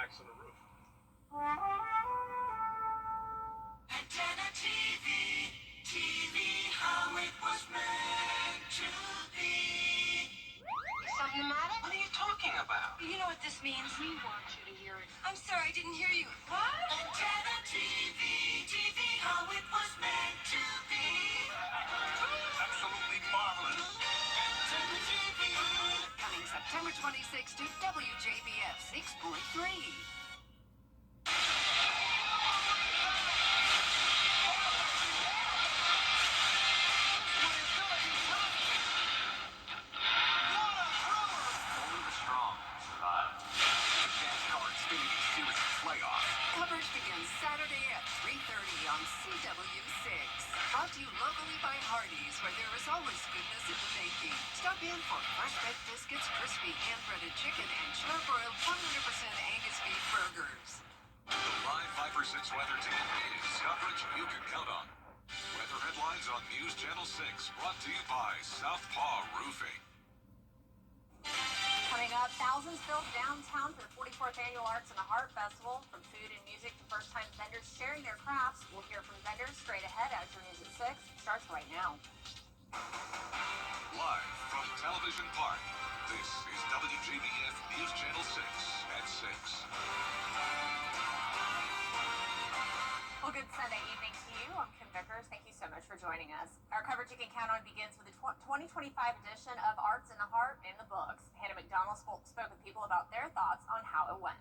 cracks in the roof. Antenna TV, TV, how it was meant to be. Something the matter? What are you talking about? You know what this means? We want you to hear it. I'm sorry, I didn't hear you. What? Antenna TV, TV, how it was meant to be. Absolutely marvelous. Antenna TV. Coming September 26th to WJBF 6.3. Coverage begins Saturday at 3:30 on CW6. Brought to you locally by Hardee's, where there is always goodness in the making. Stop in for fresh baked biscuits, crispy hand-breaded chicken, and charbroiled 100% Angus beef burgers. The live 5 for 6 weather team is coverage you can count on. Weather headlines on News Channel 6, brought to you by Southpaw Roofing. Coming up, thousands filled downtown for the 44th Annual Arts in the Heart Festival. From food and music to first-time vendors sharing their crafts. We'll hear from vendors straight ahead as your news at 6 starts right now. Live from Television Park, this is WJBF News Channel 6 at 6. Well, good Sunday evening to you. I'm Kim Vickers. Thank you so much for joining us. Our coverage you can count on begins with the 2025 edition of Arts in the Heart in the books. Hannah McDonald spoke with people about their thoughts on how it went.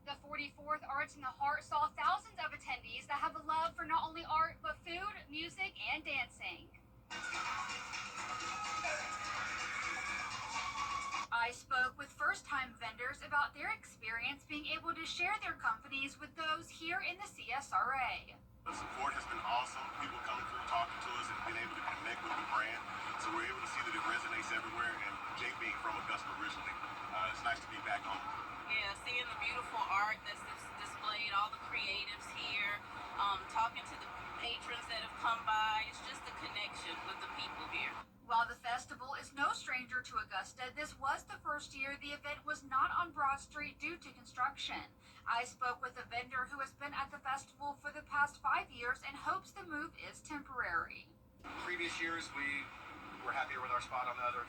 The 44th Arts in the Heart saw thousands of attendees that have a love for not only art, but food, music, and dancing. I spoke with first-time vendors about their experience being able to share their companies with those here in the CSRA. The support has been awesome. People coming through, talking to us, and being able to connect with the brand. So we're able to see that it resonates everywhere. And Jake being from Augusta originally, it's nice to be back home. Yeah, seeing the beautiful art that's displayed, all the creatives here, talking to the patrons that have come by. It's just a connection with the people here. While the festival is no stranger to Augusta, this was the first year the event was not on Broad Street due to construction. I spoke with a vendor who has been at the festival for the past 5 years and hopes the move is temporary. Previous years, we were happier with our spot on the other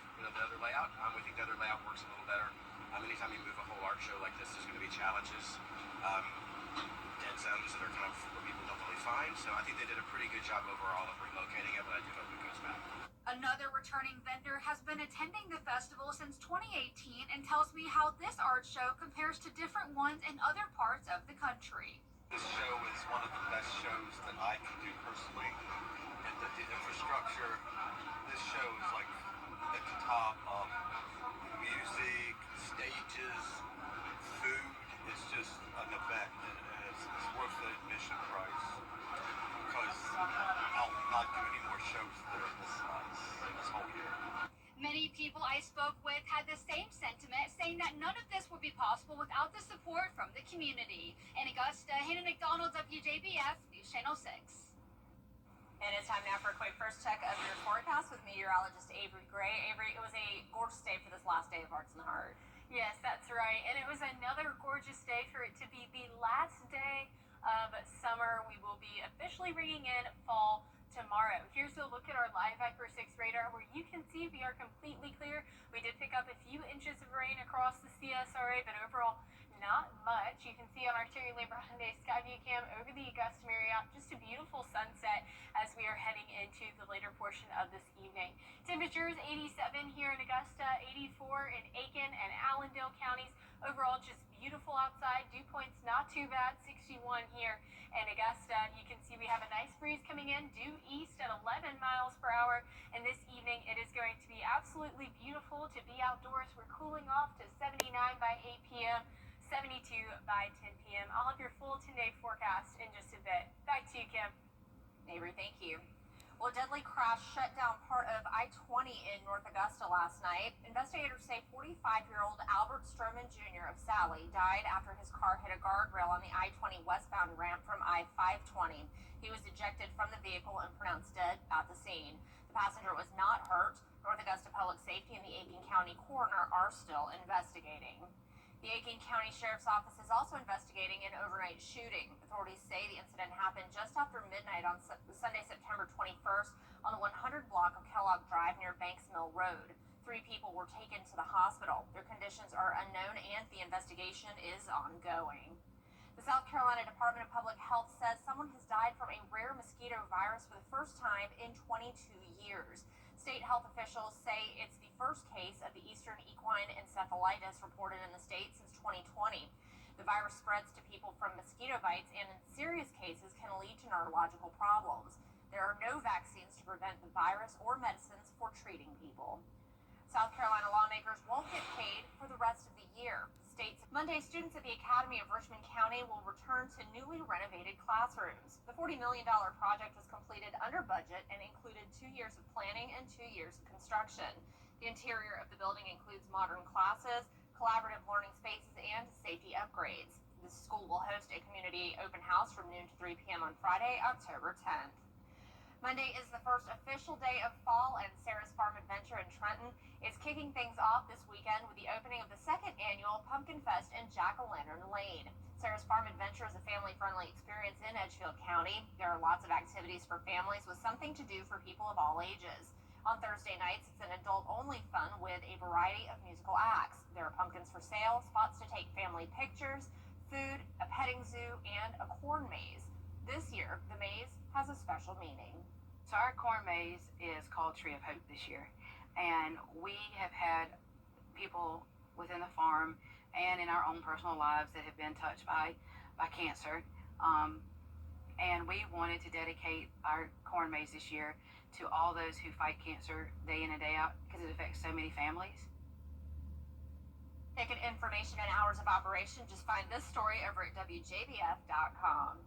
layout. We think the other layout works a little better. Anytime you move a whole art show like this, there's going to be challenges, dead zones that are kind of where people don't really find. So I think they did a pretty good job overall of relocating it, but I do hope it goes back. Another returning vendor has been attending the festival since 2018 and tells me how this art show compares to different ones in other parts of the country. This show is one of the best shows that I can do personally. And the infrastructure, this show is like at the top of music, stages, food. It's just an event, and it's worth the admission price because I'll not do any more shows that are this size this whole year. Many people I spoke with had the same sentiment, saying that none of this would be possible without the support from the community. In Augusta, Hannah McDonald, WJBF, News Channel 6. And it's time now for a quick first check of your forecast with meteorologist Avery Gray. Avery, it was a gorgeous day for this last day of Arts in the Heart. Yes, that's right. And it was another gorgeous day for it to be the last day of summer. We will be officially ringing in fall tomorrow. Here's a look at our live Viper 6 radar where you can see we are completely clear. We did pick up a few inches of rain across the CSRA, but overall not much. You can see on our Terry Labor Hyundai Skyview cam over the Augusta Marriott, just a beautiful sunset as we are heading into the later portion of this evening. Temperatures 87 here in Augusta, 84 in Aiken and Allendale counties. Overall, just beautiful outside. Dew point's not too bad, 61 here in Augusta. You can see we have a nice breeze coming in due east at 11 miles per hour. And this evening, it is going to be absolutely beautiful to be outdoors. We're cooling off to 79 by 8 p.m., 72 by 10 p.m. I'll have your full 10-day forecast in just a bit. Back to you, Kim. Avery, thank you. Well, a deadly crash shut down part of I-20 in North Augusta last night. Investigators say 45-year-old Albert Stroman Jr. of Sally died after his car hit a guardrail on the I-20 westbound ramp from I-520. He was ejected from the vehicle and pronounced dead at the scene. The passenger was not hurt. North Augusta Public Safety and the Aiken County coroner are still investigating. The Aiken County Sheriff's Office is also investigating an overnight shooting. Authorities say the incident happened just after midnight on Sunday, September 21st on the 100 block of Kellogg Drive near Banks Mill Road. 3 people were taken to the hospital. Their conditions are unknown and the investigation is ongoing. The South Carolina Department of Public Health says someone has died from a rare mosquito virus for the first time in 22 years. State health officials say it's the first case of the eastern equine encephalitis reported in the state since 2020. The virus spreads to people from mosquito bites and in serious cases can lead to neurological problems. There are no vaccines to prevent the virus or medicines for treating people. South Carolina lawmakers won't get paid for the rest of the year. Monday, students at the Academy of Richmond County will return to newly renovated classrooms. The $40 million project was completed under budget and included 2 years of planning and 2 years of construction. The interior of the building includes modern classes, collaborative learning spaces, and safety upgrades. The school will host a community open house from noon to 3 p.m. on Friday, October 10th. Monday is the first official day of fall, and Sarah's Farm Adventure in Trenton is kicking things off this weekend with the opening of the second annual Pumpkin Fest in Jack-o'-lantern Lane. Sarah's Farm Adventure is a family-friendly experience in Edgefield County. There are lots of activities for families with something to do for people of all ages. On Thursday nights, it's an adult-only fun with a variety of musical acts. There are pumpkins for sale, spots to take family pictures, food, a petting zoo, and a corn maze. This year, the maze has a special meaning. So our corn maze is called Tree of Hope this year. And we have had people within the farm and in our own personal lives that have been touched by cancer. And we wanted to dedicate our corn maze this year to all those who fight cancer day in and day out because it affects so many families. Ticket information and hours of operation, just find this story over at WJBF.com.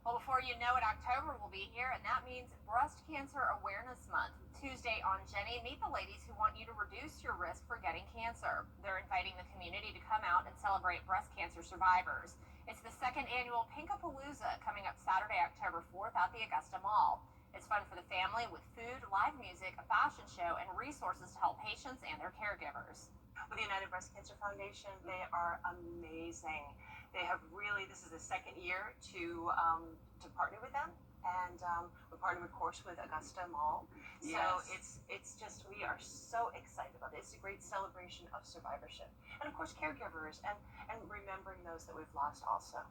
Well, before you know it, October will be here, and that means Breast Cancer Awareness Month. Tuesday on Jenny, meet the ladies who want you to reduce your risk for getting cancer. They're inviting the community to come out and celebrate breast cancer survivors. It's the second annual Pinkapalooza coming up Saturday, October 4th at the Augusta Mall. It's fun for the family with food, live music, a fashion show, and resources to help patients and their caregivers. With the United Breast Cancer Foundation, they are amazing. They have really, this is the second year to partner with them, and we're partnering, of course, with Augusta Mall. So Yes. it's just, we are so excited about it. It's a great celebration of survivorship, and of course, caregivers, and remembering those that we've lost also.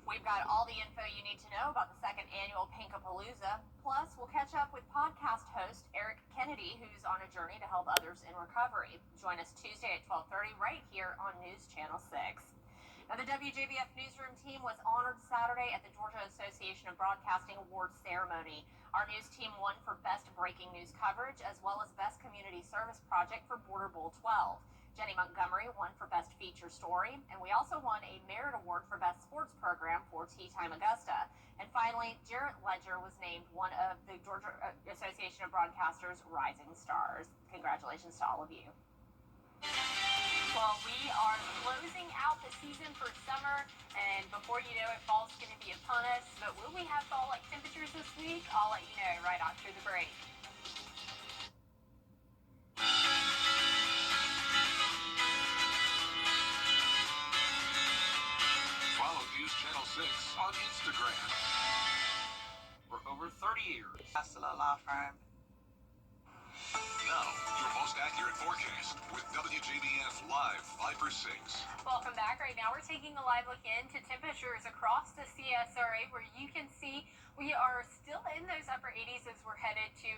We've got all the info you need to know about the second annual Pinkapalooza. Plus, we'll catch up with podcast host Eric Kennedy, who's on a journey to help others in recovery. Join us Tuesday at 12:30 right here on News Channel 6. Now, the WJBF newsroom team was honored Saturday at the Georgia Association of Broadcasting Awards ceremony. Our news team won for Best Breaking News Coverage as well as Best Community Service Project for Border Bowl 12. Jenny Montgomery won for Best Feature Story, and we also won a Merit Award for Best Sports Program for Tea Time Augusta. And finally, Jarrett Ledger was named one of the Georgia Association of Broadcasters' Rising Stars. Congratulations to all of you. Well, we are closing out the season for summer, and before you know it, fall's going to be upon us. But will we have fall-like temperatures this week? I'll let you know right after the break. Follow News Channel 6 on Instagram. For over 30 years. Hasta la law firm. Now, your most accurate forecast with WJBF Live 5 for 6. Welcome back. Right now, we're taking a live look into temperatures across the CSRA, where you can see we are still in those upper 80s as we're headed to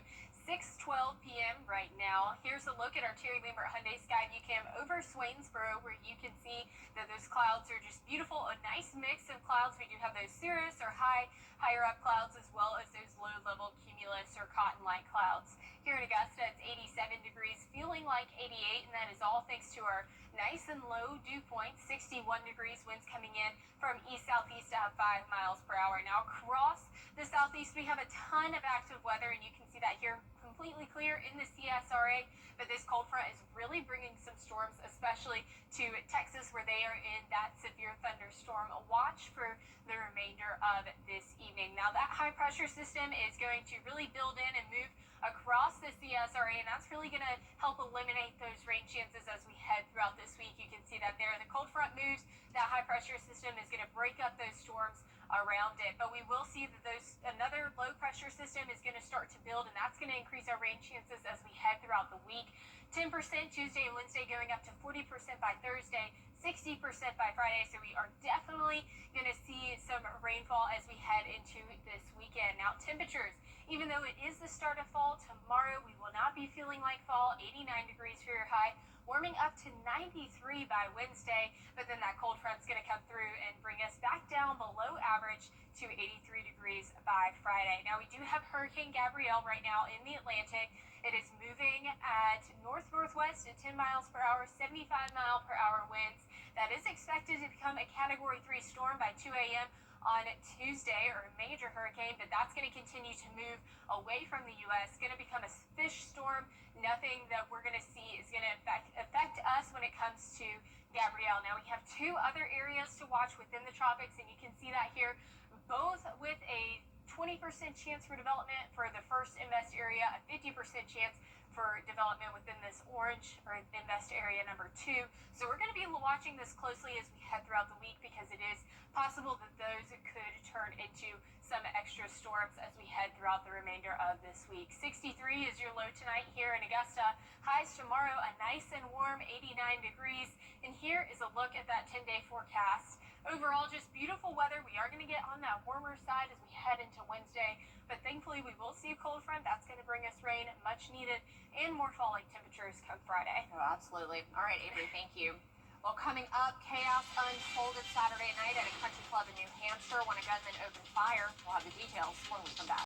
6:12 p.m. right now. Here's a look at our Terry Lambert Hyundai Skyview over Swainsboro, where you can see that those clouds are just beautiful. A nice mix of clouds. We do have those cirrus or higher up clouds, as well as those low-level cumulus or cotton-like clouds. Here in Augusta, it's 87 degrees, feeling like 88, and that is all thanks to our nice and low dew point. 61 degrees, winds coming in from east-southeast at 5 miles per hour. Now across the southeast, we have a ton of active weather, and you can see that here completely clear in the CSRA, but this cold front is really bringing some storms, especially to Texas, where they are in that severe thunderstorm watch for the remainder of this evening. Now, that high pressure system is going to really build in and move across the CSRA, and that's really going to help eliminate those rain chances as we head throughout this week. You can see that there. The cold front moves. That high pressure system is going to break up those storms around it, but we will see that another low pressure system is going to start to build, and that's going to increase our rain chances as we head throughout the week. 10% Tuesday and Wednesday, going up to 40% by Thursday, 60% by Friday. So we are definitely going to see some rainfall as we head into this weekend. Now, temperatures, even though it is the start of fall, tomorrow we will not be feeling like fall. 89 degrees for your high, warming up to 93 by Wednesday, but then that cold front's going to come through and bring us back down below average to 83 degrees by Friday. Now, we do have Hurricane Gabrielle right now in the Atlantic. It is moving at north-northwest at 10 miles per hour, 75-mile-per-hour winds. That is expected to become a Category 3 storm by 2 a.m. on Tuesday, or a major hurricane, but that's going to continue to move away from the U.S. It's going to become a fish storm. Nothing that we're going to see is going to affect us when it comes to Gabrielle. Now, we have two other areas to watch within the tropics, and you can see that here, both with a 20% chance for development for the first invest area, a 50% chance for development within this orange or invest area number 2. So we're going to be watching this closely as we head throughout the week, because it is possible that those could turn into some extra storms as we head throughout the remainder of this week. 63 is your low tonight here in Augusta. Highs tomorrow, a nice and warm 89 degrees. And here is a look at that 10-day forecast. Overall, just beautiful weather. We are going to get on that warmer side as we head into Wednesday, but thankfully we will see a cold front. That's going to bring us rain, much needed, and more fall-like temperatures come Friday. Oh, absolutely. All right, Avery, thank you. Well, coming up, chaos unfolded Saturday night at a country club in New Hampshire when a gunman opened fire. We'll have the details when we come back.